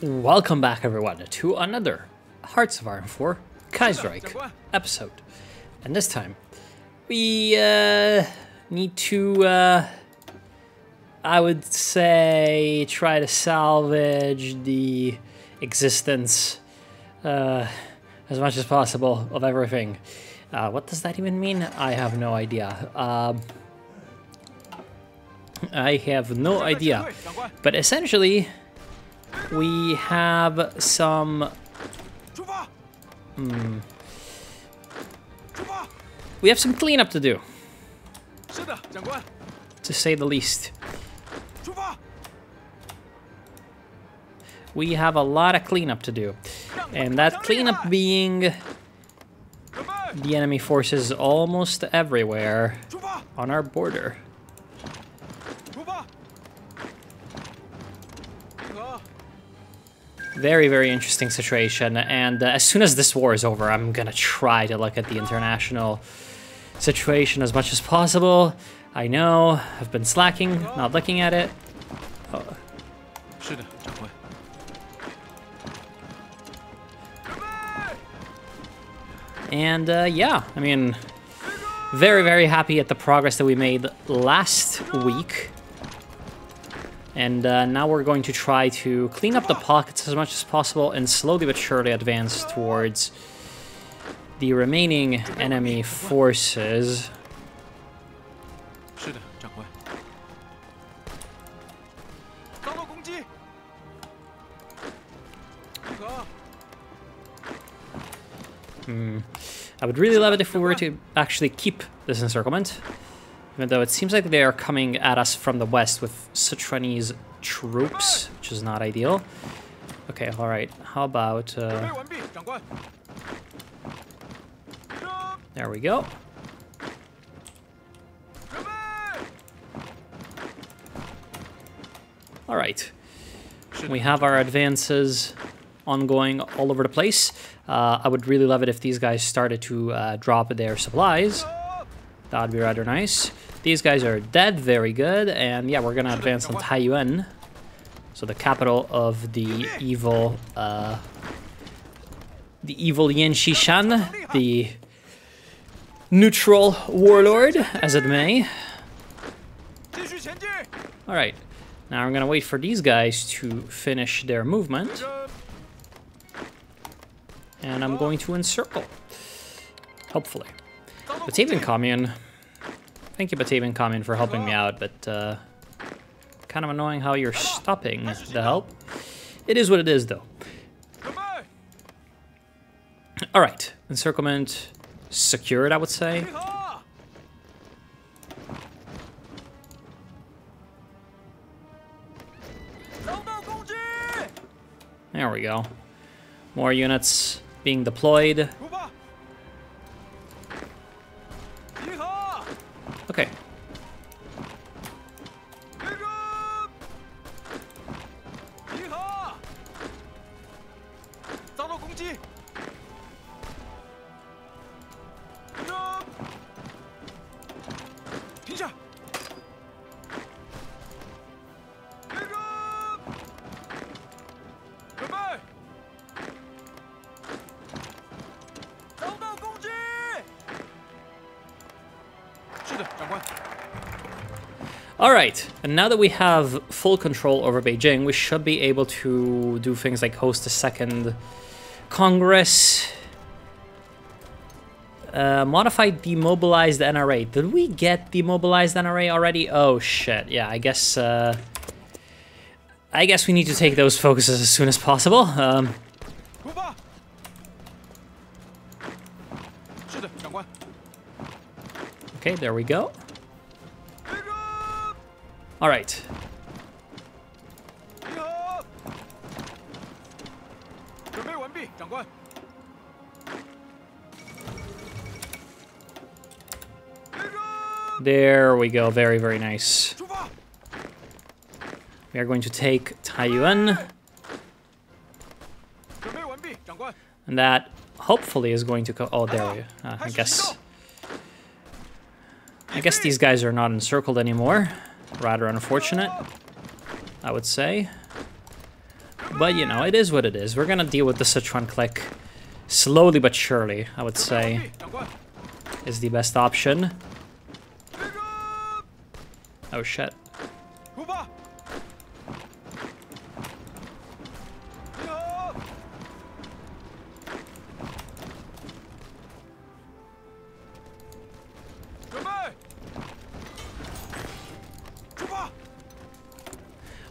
Welcome back, everyone, to another Hearts of Iron 4 Kaiserreich episode. And this time, we need to, I would say, try to salvage the existence as much as possible of everything. What does that even mean? I have no idea. I have no idea. But essentially, we have some... We have some cleanup to do, to say the least. We have a lot of cleanup to do, and that cleanup being the enemy forces almost everywhere on our border. Very, very interesting situation, and as soon as this war is over, I'm gonna try to look at the international situation as much as possible. I know, I've been slacking, not looking at it. Oh. And yeah, I mean, very, very happy at the progress that we made last week. And now we're going to try to clean up the pockets as much as possible and slowly but surely advance towards the remaining enemy forces. I would really love it if we were to actually keep this encirclement. Even though it seems like they are coming at us from the west with Chinese troops, which is not ideal. Okay, alright. How about... There we go. Alright. We have our advances ongoing all over the place. I would really love it if these guys started to drop their supplies. That'd be rather nice. These guys are dead, very good, and yeah, we're gonna advance on Taiyuan, so the capital of the evil Yan Shishan, the neutral warlord, as it may. All right, now I'm gonna wait for these guys to finish their movement, and I'm going to encircle, hopefully. Batavian Commune. Thank you, Batavian Commune, for helping me out, but kind of annoying how you're stopping the help. It is what it is, though. All right, encirclement secured, I would say. There we go. More units being deployed. Okay. Alright, and now that we have full control over Beijing, we should be able to do things like host a second Congress. Modified demobilized NRA. Did we get demobilized NRA already? Oh shit, yeah, I guess we need to take those focuses as soon as possible. Okay, there we go. All right. There we go. Very, very nice. We are going to take Taiyuan. And that hopefully is going to go... Oh, there we go. I guess these guys are not encircled anymore. Rather unfortunate, I would say. But, you know, it is what it is. We're gonna deal with the Sichuan clique slowly but surely, I would say, is the best option. Oh, shit.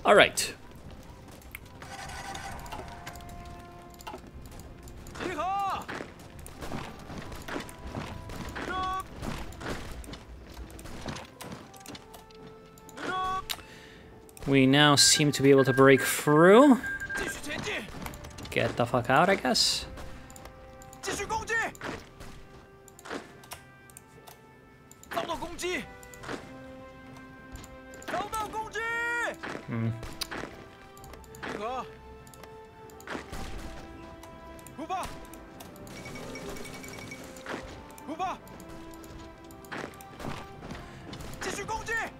All right. We now seem to be able to break through. Get the fuck out, I guess.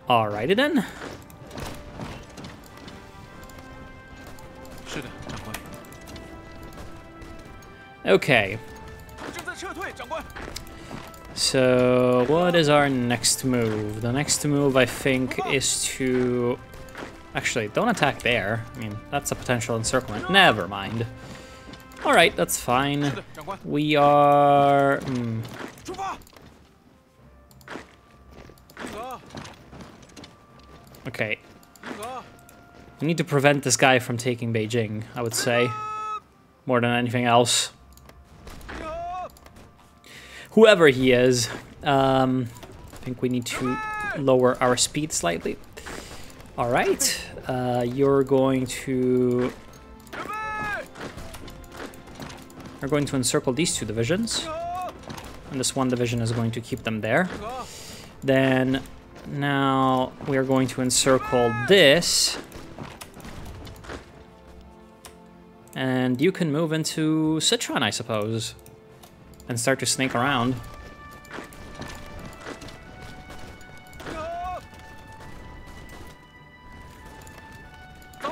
Alrighty then. Okay. So, what is our next move? The next move, I think, is to... Actually, don't attack there. I mean, that's a potential encirclement. Never mind. Alright, that's fine. We are... Okay. We need to prevent this guy from taking Beijing, I would say. More than anything else. Whoever he is, I think we need to lower our speed slightly. Alright, you're going to... We're going to encircle these two divisions. And this one division is going to keep them there. Then, now we are going to encircle this. And you can move into Sichuan, I suppose. And start to snake around.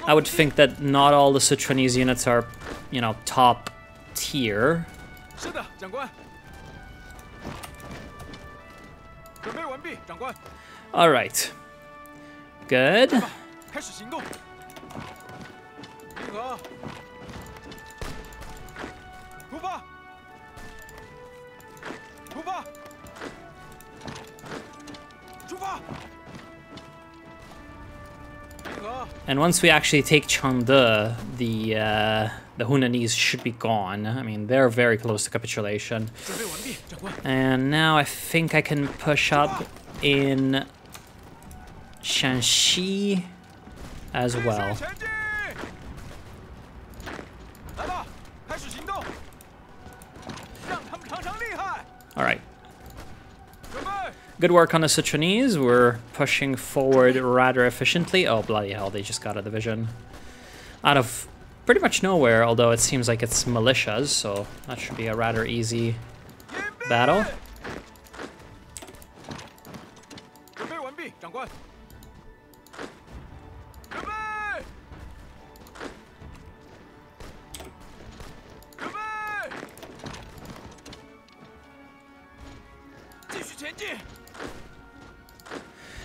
I would think that not all the Sichuanese units are, you know, top tier. Alright. Good. And once we actually take Chengde, the Hunanese should be gone. I mean, they're very close to capitulation. And now I think I can push up in Shanxi as well. Alright. Good work on the Sichuanese. We're pushing forward rather efficiently. Oh, bloody hell, they just got a division. Out of pretty much nowhere, although it seems like it's militias, so that should be a rather easy battle.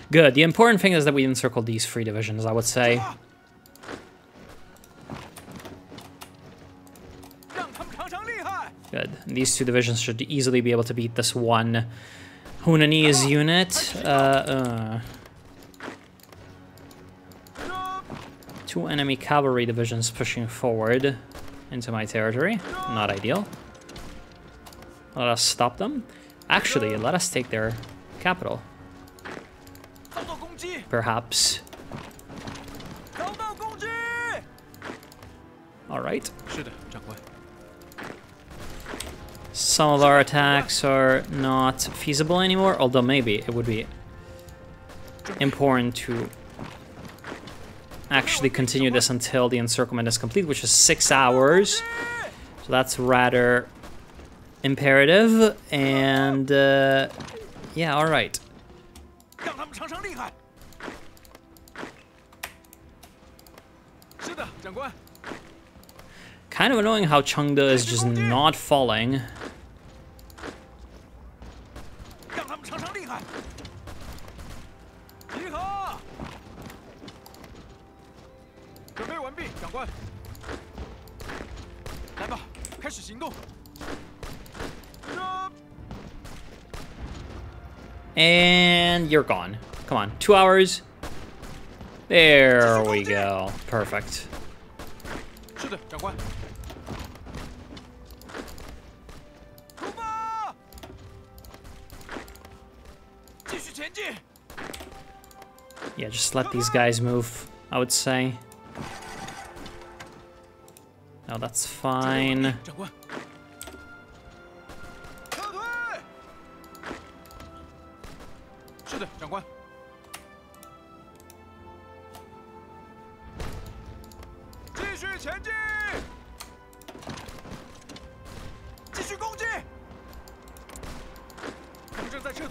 Good. The important thing is that we encircled these three divisions, I would say. Good. These two divisions should easily be able to beat this one Hunanese unit. Two enemy cavalry divisions pushing forward into my territory. Not ideal. Let us stop them. Actually, let us take their capital. Perhaps. Alright. Some of our attacks are not feasible anymore, although maybe it would be important to actually continue this until the encirclement is complete, which is 6 hours. So that's rather imperative. And yeah, alright. Kind of annoying how Chengde is just not falling. And you're gone. Come on, 2 hours. There we go. Perfect. Yeah, just let these guys move, I would say. No, that's fine.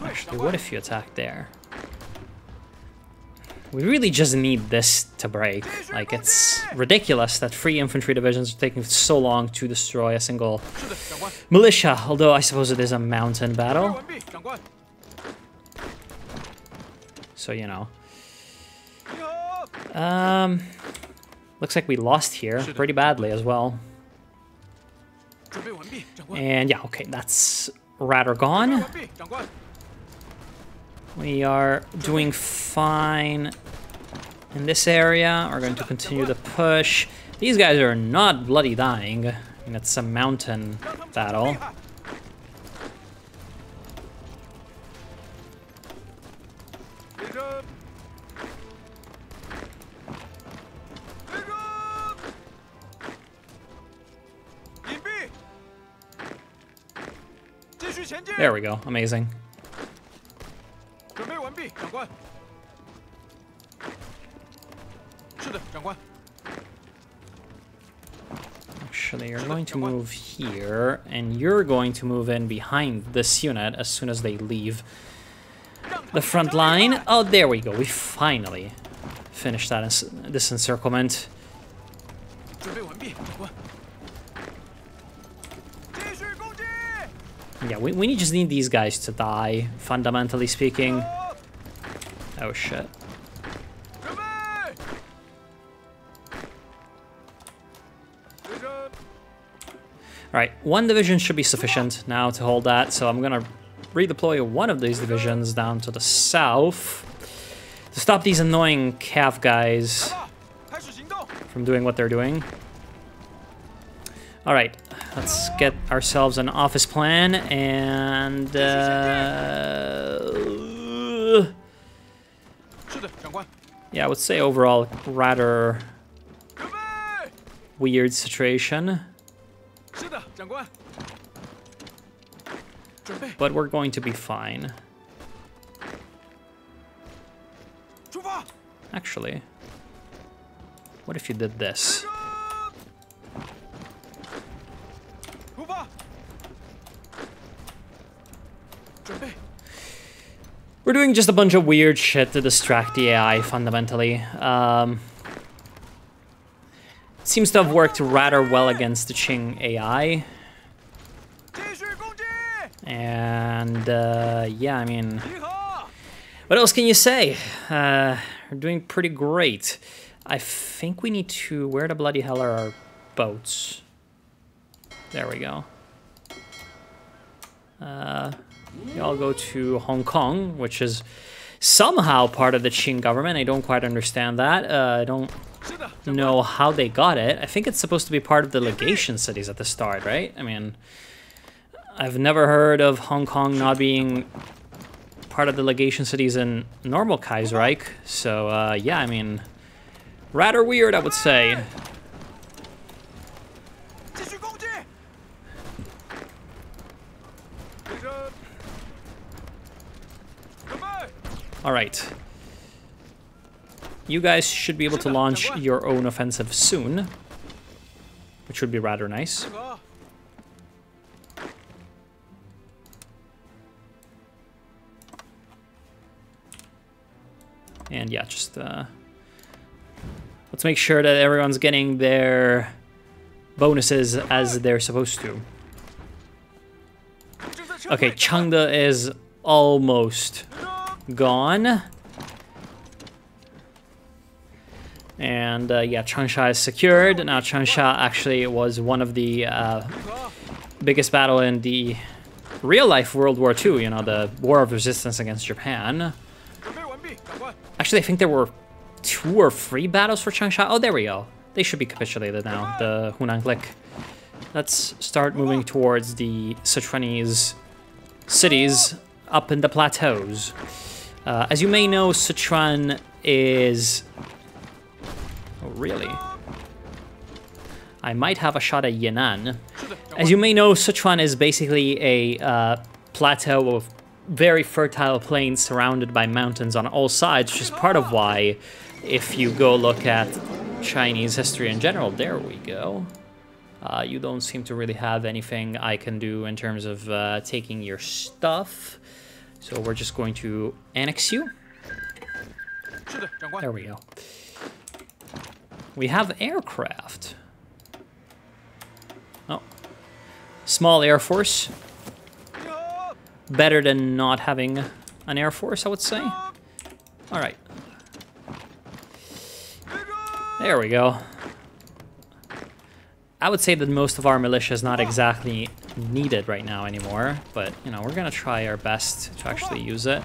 Actually, what if you attack there? We really just need this to break. Like, it's ridiculous that 3 infantry divisions are taking so long to destroy a single militia, although I suppose it is a mountain battle. So, you know. Looks like we lost here pretty badly as well. And yeah, okay, that's rather gone. We are doing fine in this area. We're going to continue the push. These guys are not bloody dying. I mean, it's a mountain battle. There we go. Amazing. Actually, you're going to move here, and you're going to move in behind this unit as soon as they leave the front line. Oh, there we go. We finally finished that this encirclement. Yeah, we just need these guys to die, fundamentally speaking. Oh, shit. Alright, 1 division should be sufficient now to hold that, so I'm gonna redeploy one of these divisions down to the south to stop these annoying cav guys from doing what they're doing. Alright, let's get ourselves an office plan, and yeah, I would say overall rather weird situation. But we're going to be fine. Actually, what if you did this? We're doing just a bunch of weird shit to distract the AI, fundamentally. Seems to have worked rather well against the Qing AI. And, yeah, I mean, what else can you say? We're doing pretty great. I think we need to... Where the bloody hell are our boats? There we go. We all go to Hong Kong, which is somehow part of the Qing government. I don't quite understand that. I don't know how they got it. I think it's supposed to be part of the legation cities at the start, right? I mean, I've never heard of Hong Kong not being part of the legation cities in normal Kaiserreich. So, yeah, I mean, rather weird, I would say. All right. You guys should be able to launch your own offensive soon, which would be rather nice. And yeah, just let's make sure that everyone's getting their bonuses as they're supposed to. Okay, Chengde is almost gone. And yeah, Changsha is secured. Now Changsha actually was one of the biggest battle in the real-life World War II, you know, the War of Resistance against Japan. Actually, I think there were 2 or 3 battles for Changsha. Oh, there we go. They should be capitulated now, the Hunan clique. Let's start moving towards the Sichuanese cities up in the plateaus. As you may know, Sichuan is... Oh, really? I might have a shot at Yan'an. As you may know, Sichuan is basically a plateau of very fertile plains surrounded by mountains on all sides, which is part of why, if you go look at Chinese history in general, there we go. You don't seem to really have anything I can do in terms of taking your stuff. So we're just going to annex you. There we go. We have aircraft. Oh. Small air force. Better than not having an air force, I would say. Alright. There we go. I would say that most of our militia is not exactly needed right now anymore, but, you know, we're gonna try our best to actually use it.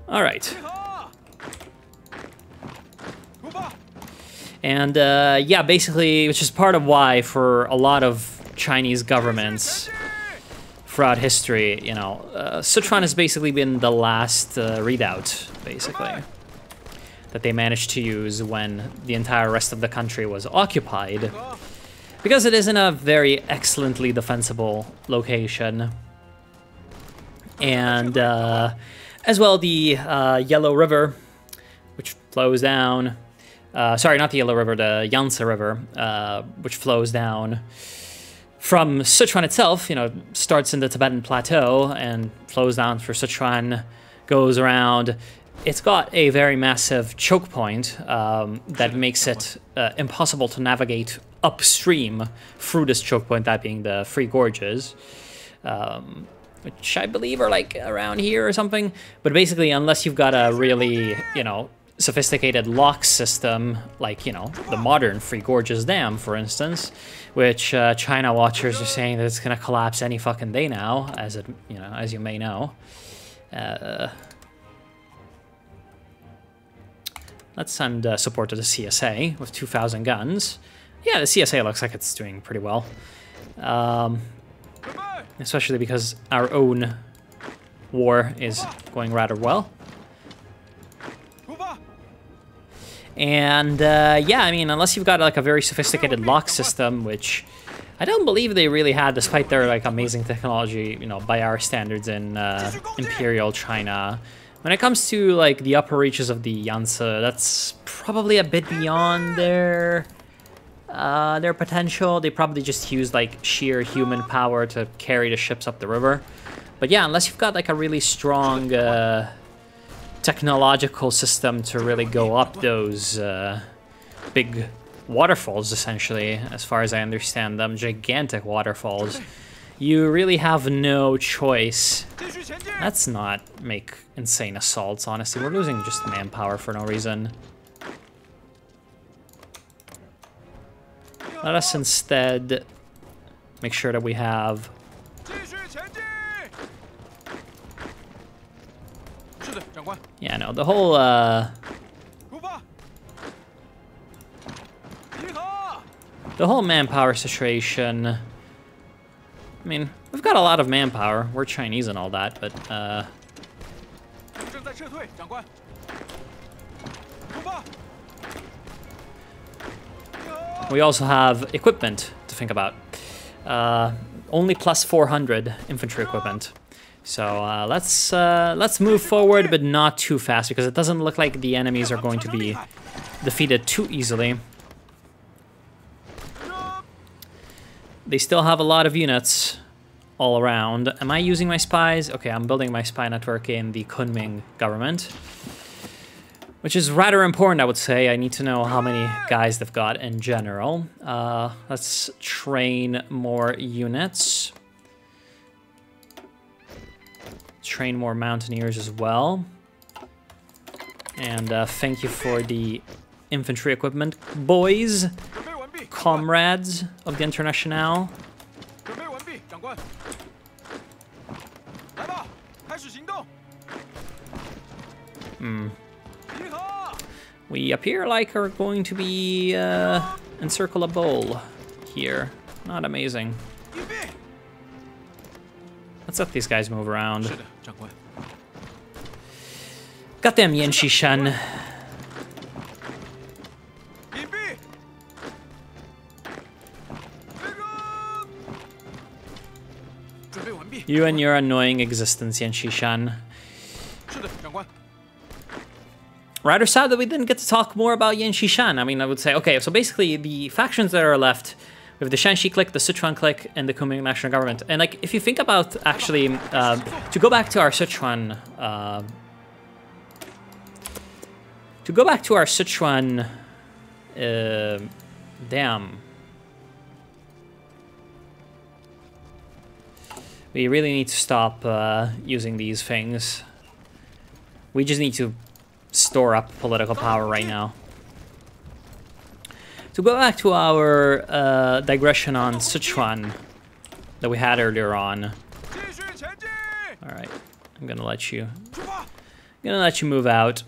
Alright. And, yeah, basically, which is part of why, for a lot of Chinese governments throughout history, you know, Sichuan has basically been the last redoubt, basically, that they managed to use when the entire rest of the country was occupied, because it is in a very excellently defensible location. And, as well, the Yellow River, which flows down, sorry, not the Yellow River, the Yangtze River, which flows down from Sichuan itself, you know, starts in the Tibetan Plateau and flows down through Sichuan, goes around. It's got a very massive choke point that makes it impossible to navigate upstream through this choke point, that being the Three Gorges, which I believe are like around here or something. But basically, unless you've got a really, you know, sophisticated lock system, like, you know, the modern Three Gorges Dam, for instance, which China watchers are saying that it's gonna collapse any fucking day now, as it, you know, as you may know. Let's send support to the CSA with 2,000 guns. Yeah, the CSA looks like it's doing pretty well, especially because our own war is going rather well. And, yeah, I mean, unless you've got, like, a very sophisticated lock system, which I don't believe they really had, despite their, like, amazing technology, you know, by our standards in Imperial China. When it comes to, like, the upper reaches of the Yangtze, that's probably a bit beyond their potential. They probably just use, like, sheer human power to carry the ships up the river. But, yeah, unless you've got, like, a really strong technological system to really go up those big waterfalls, essentially, as far as I understand them, gigantic waterfalls, you really have no choice. Let's not make insane assaults, honestly. We're losing just manpower for no reason. Let us instead make sure that we have... Yeah, no, the whole, manpower situation, I mean, we've got a lot of manpower. We're Chinese and all that, but, we also have equipment to think about. Only plus 400 infantry equipment. So let's move forward, but not too fast, because it doesn't look like the enemies are going to be defeated too easily. They still have a lot of units all around. Am I using my spies? Okay, I'm building my spy network in the Kunming government, which is rather important, I would say. I need to know how many guys they've got in general. Let's train more units. Train more mountaineers as well. And thank you for the infantry equipment, boys, comrades of the Internationale. We appear like we're going to be encircle a bowl here. Not amazing. Let's let these guys move around. Goddamn Yanshishan. You and your annoying existence, Yanshishan. Rather sad that we didn't get to talk more about Yanshishan. I mean, I would say, okay, so basically the factions that are left, we have the Shanxi clique, the Sichuan clique, and the Kunming national government. And like, if you think about actually, to go back to our Sichuan, damn. We really need to stop using these things. We just need to store up political power right now. To go back to our digression on Sichuan that we had earlier on. All right, I'm gonna let you move out.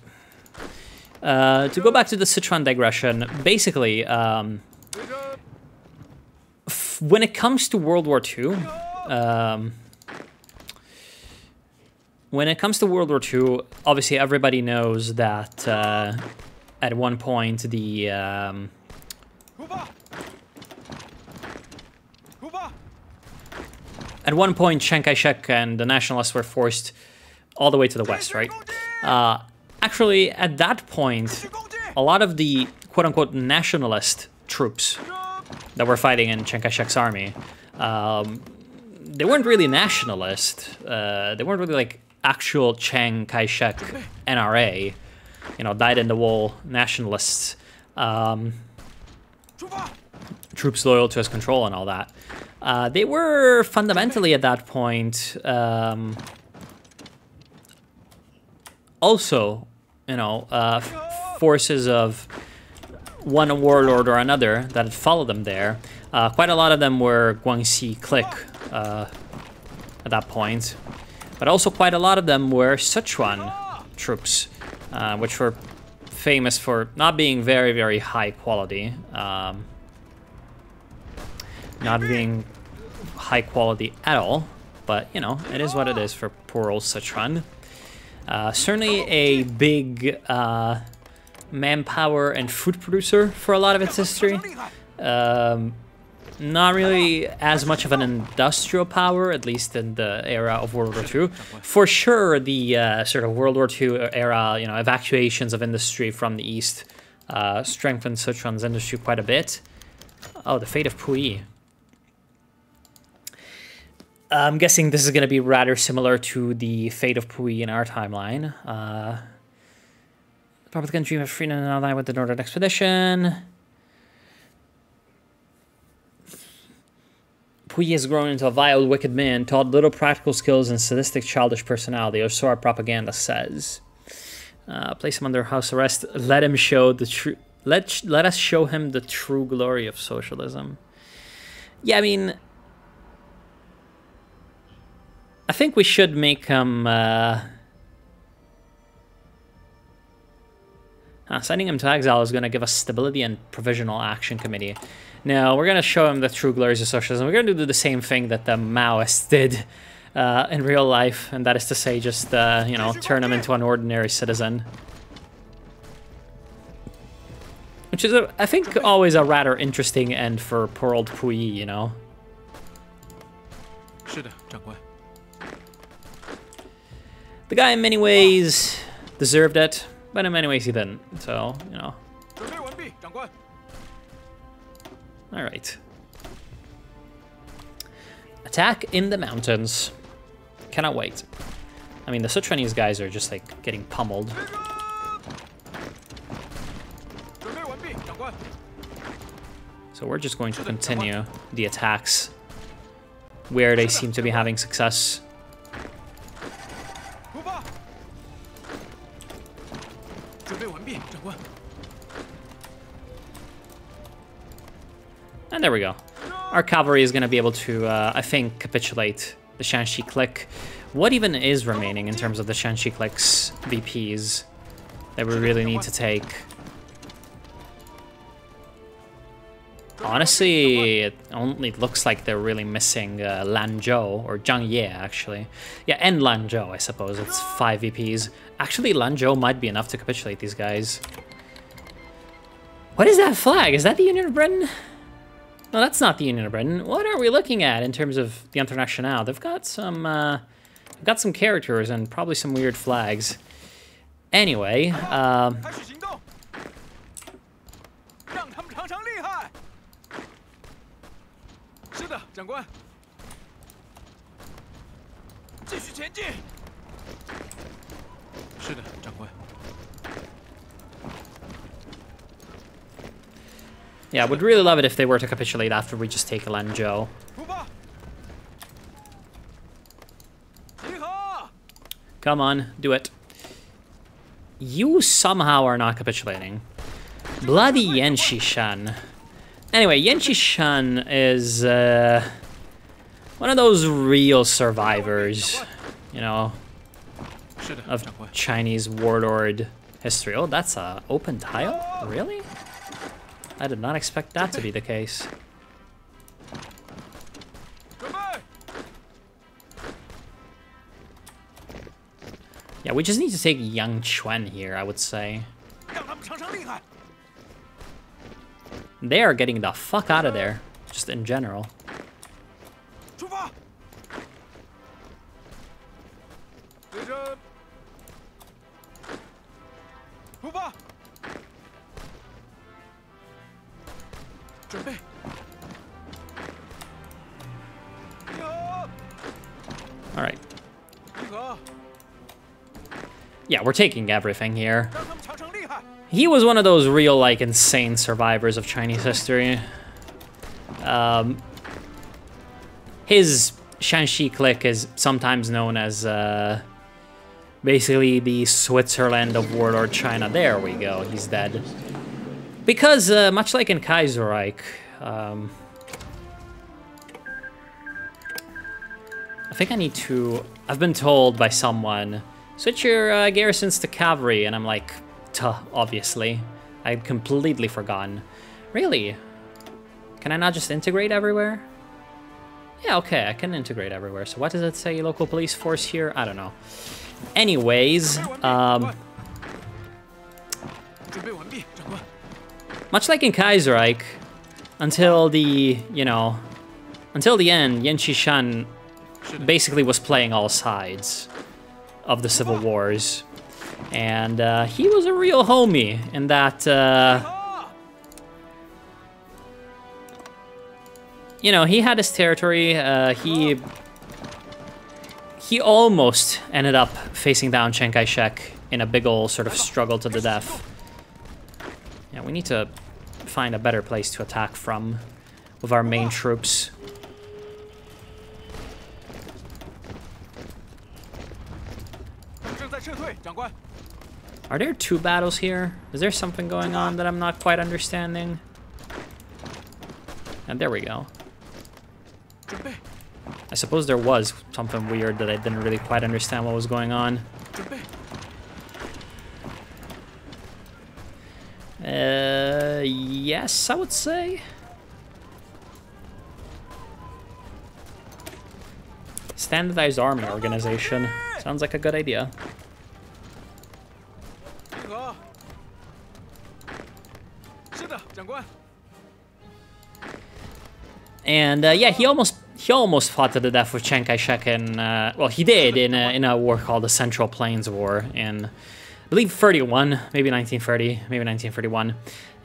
To go back to the Sichuan digression, basically, when it comes to World War II, obviously everybody knows that at one point the Chiang Kai-shek and the nationalists were forced all the way to the west, right? Actually, at that point, a lot of the quote-unquote nationalist troops that were fighting in Chiang Kai-shek's army, they weren't really nationalist. They weren't really like actual Chiang Kai-shek NRA, you know, dyed-in-the-wool nationalists, troops loyal to his control and all that. They were fundamentally at that point also, you know, forces of one warlord or another that had followed them there. Quite a lot of them were Guangxi clique at that point, but also quite a lot of them were Sichuan troops, which were famous for not being very, very high quality. Not being high quality at all, but, you know, it is what it is for poor old Sichuan. Certainly a big manpower and food producer for a lot of its history. Not really as much of an industrial power, at least in the era of World War II. For sure, the sort of World War II era, you know, evacuations of industry from the east strengthened Sichuan's industry quite a bit. Oh, the fate of Puyi. I'm guessing this is going to be rather similar to the fate of Puyi in our timeline. The Republican dream of freedom and ally with the Northern Expedition. Puyi has grown into a vile, wicked man, taught little practical skills and sadistic, childish personality, or so our propaganda says. Place him under house arrest. Let him show the true. Let us show him the true glory of socialism. Yeah, I mean, I think we should make him. Sending him to exile is going to give us stability and provisional action committee. No, we're going to show him the true glories of socialism. We're going to do the same thing that the Maoists did in real life, and that is to say, just you know, turn him into an ordinary citizen. Which is, I think, always a rather interesting end for poor old Puyi, you know. The guy in many ways deserved it, but in many ways he didn't, so, you know. Alright. Attack in the mountains. Cannot wait. I mean, the Sichuanese guys are just like getting pummeled. So we're just going to continue the attacks where they seem to be having success. And there we go. Our cavalry is going to be able to, I think, capitulate the Shanxi clique. What even is remaining in terms of the Shanxi clique's VPs that we really need to take? Honestly, it only looks like they're really missing Lanzhou, or Zhang Ye, actually. Yeah, and Lanzhou, I suppose. It's 5 VPs. Actually, Lanzhou might be enough to capitulate these guys. What is that flag? Is that the Union of Britain? No, that's not the Union of Britain. What are we looking at in terms of the Internationale? They've got some characters and probably some weird flags. Anyway, yeah, I would really love it if they were to capitulate after we just take Lanzhou. Come on, do it. You somehow are not capitulating. Bloody Yanshishan. Anyway, Yanshishan is one of those real survivors, you know, of Chinese warlord history. Oh, that's a open tile? Really? I did not expect that to be the case. Yeah, we just need to take Yangquan here, I would say. They are getting the fuck out of there, just in general. All right. Yeah, we're taking everything here. He was one of those real, like, insane survivors of Chinese history. His Shanxi clique is sometimes known as basically the Switzerland of warlord China. There we go, he's dead. Because, much like in Kaiserreich, I think I need to... I've been told by someone, switch your garrisons to cavalry, and I'm like, tuh, obviously. I'd completely forgotten. Really? Can I not just integrate everywhere? Yeah, okay, I can integrate everywhere. So what does it say, local police force here? I don't know. Anyways, much like in Kaiserreich, until the, you know, until the end, Yanshishan basically was playing all sides of the civil wars. And he was a real homie in that, you know, he had his territory. He almost ended up facing down Chiang Kai-shek in a big ol' sort of struggle to the death. Yeah, we need to find a better place to attack from with our main troops. Are there two battles here? Is there something going on that I'm not quite understanding? And there we go. I suppose there was something weird that I didn't really quite understand what was going on. Yes, I would say. Standardized army organization. Sounds like a good idea. And yeah, he almost fought to the death with Chiang Kai-shek in, well, he did in a war called the Central Plains War in, I believe, 31, maybe 1930, maybe 1931.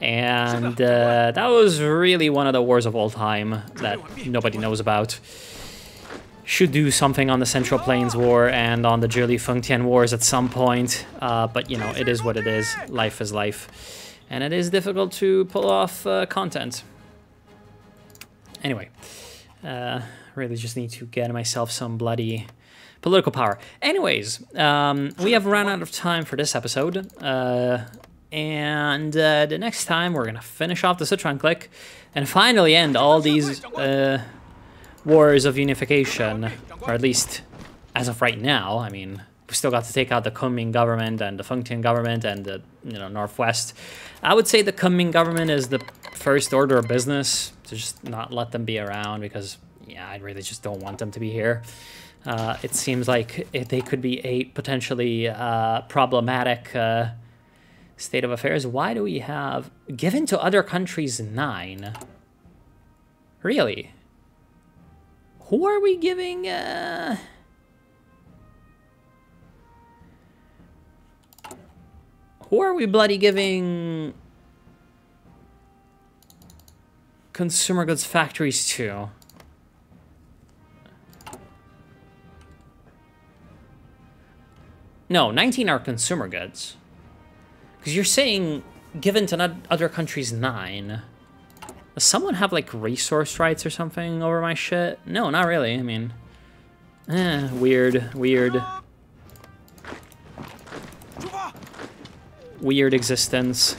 And that was really one of the wars of all time that nobody knows about. should do something on the Central Plains War and on the Zhili Fengtian Wars at some point. But, you know, it is what it is. Life is life. And it is difficult to pull off content. Anyway, really just need to get myself some bloody political power. Anyways, we have run out of time for this episode. And the next time we're going to finish off the Sichuan clique and finally end all these wars of unification, or at least as of right now. I mean, we still got to take out the Kunming government and the Fengtian government and the Northwest. I would say the Kunming government is the first order of business, to just not let them be around because, yeah, I really just don't want them to be here. It seems like they could be a potentially problematic state of affairs. Why do we have given to other countries 9? Really? Who are we giving? Who are we bloody giving consumer goods factories to? No, 19 are consumer goods. Because you're saying given to other countries 9. Does someone have like resource rights or something over my shit? No, not really. I mean, weird existence.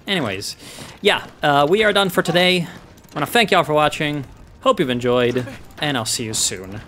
Anyways, yeah, we are done for today. I want to thank y'all for watching. Hope you've enjoyed, and I'll see you soon.